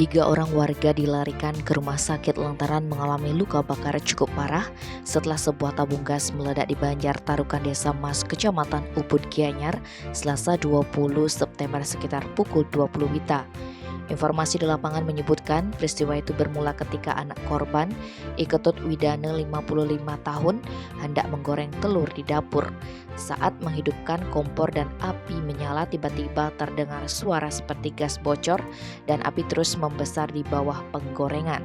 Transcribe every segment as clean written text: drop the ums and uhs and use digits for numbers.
Tiga orang warga dilarikan ke rumah sakit lantaran mengalami luka bakar cukup parah setelah sebuah tabung gas meledak di Banjar Tarukan Desa Mas, Kecamatan Ubud Gianyar, Selasa 20 September sekitar pukul 20 WITA. Informasi di lapangan menyebutkan peristiwa itu bermula ketika anak korban, Iketut Widane 55 tahun, hendak menggoreng telur di dapur. Saat menghidupkan kompor dan api menyala, tiba-tiba terdengar suara seperti gas bocor dan api terus membesar di bawah penggorengan.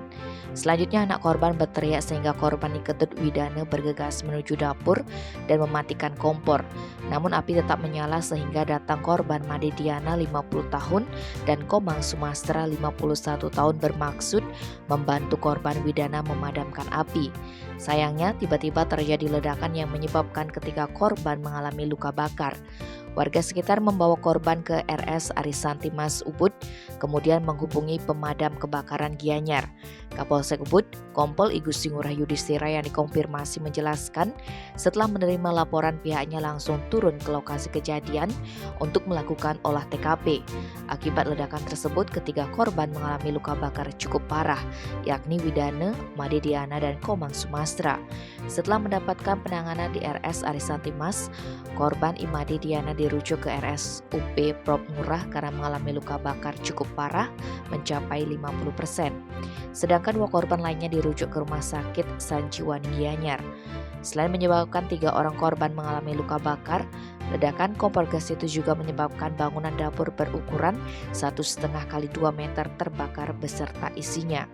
Selanjutnya anak korban berteriak sehingga korban Iketut Widane bergegas menuju dapur dan mematikan kompor. Namun api tetap menyala sehingga datang korban Made Diana 50 tahun dan Komang Sumastra 51 tahun bermaksud membantu korban Widana memadamkan api. Sayangnya tiba-tiba terjadi ledakan yang menyebabkan ketiga korban mengalami luka bakar. Warga sekitar membawa korban ke RS Arisanti Mas Ubud, kemudian menghubungi pemadam kebakaran Gianyar. Kapolsek Ubud, Kompol Igusti Ngurah Yudhistira yang dikonfirmasi menjelaskan setelah menerima laporan pihaknya langsung turun ke lokasi kejadian untuk melakukan olah TKP. Akibat ledakan tersebut, ketiga korban mengalami luka bakar cukup parah, yakni Widane, Made Diana, dan Komang Sumastra. Setelah mendapatkan penanganan di RS Arisanti Mas, korban Imade Diana dirujuk ke RSUP Prop Ngurah karena mengalami luka bakar cukup parah mencapai 50%. Sedangkan dua korban lainnya dirujuk ke Rumah Sakit Sanjiwani Gianyar. Selain menyebabkan 3 orang korban mengalami luka bakar, ledakan kompor gas itu juga menyebabkan bangunan dapur berukuran 1,5 x 2 meter terbakar beserta isinya.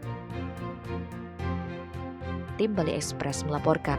Tim Bali Express melaporkan.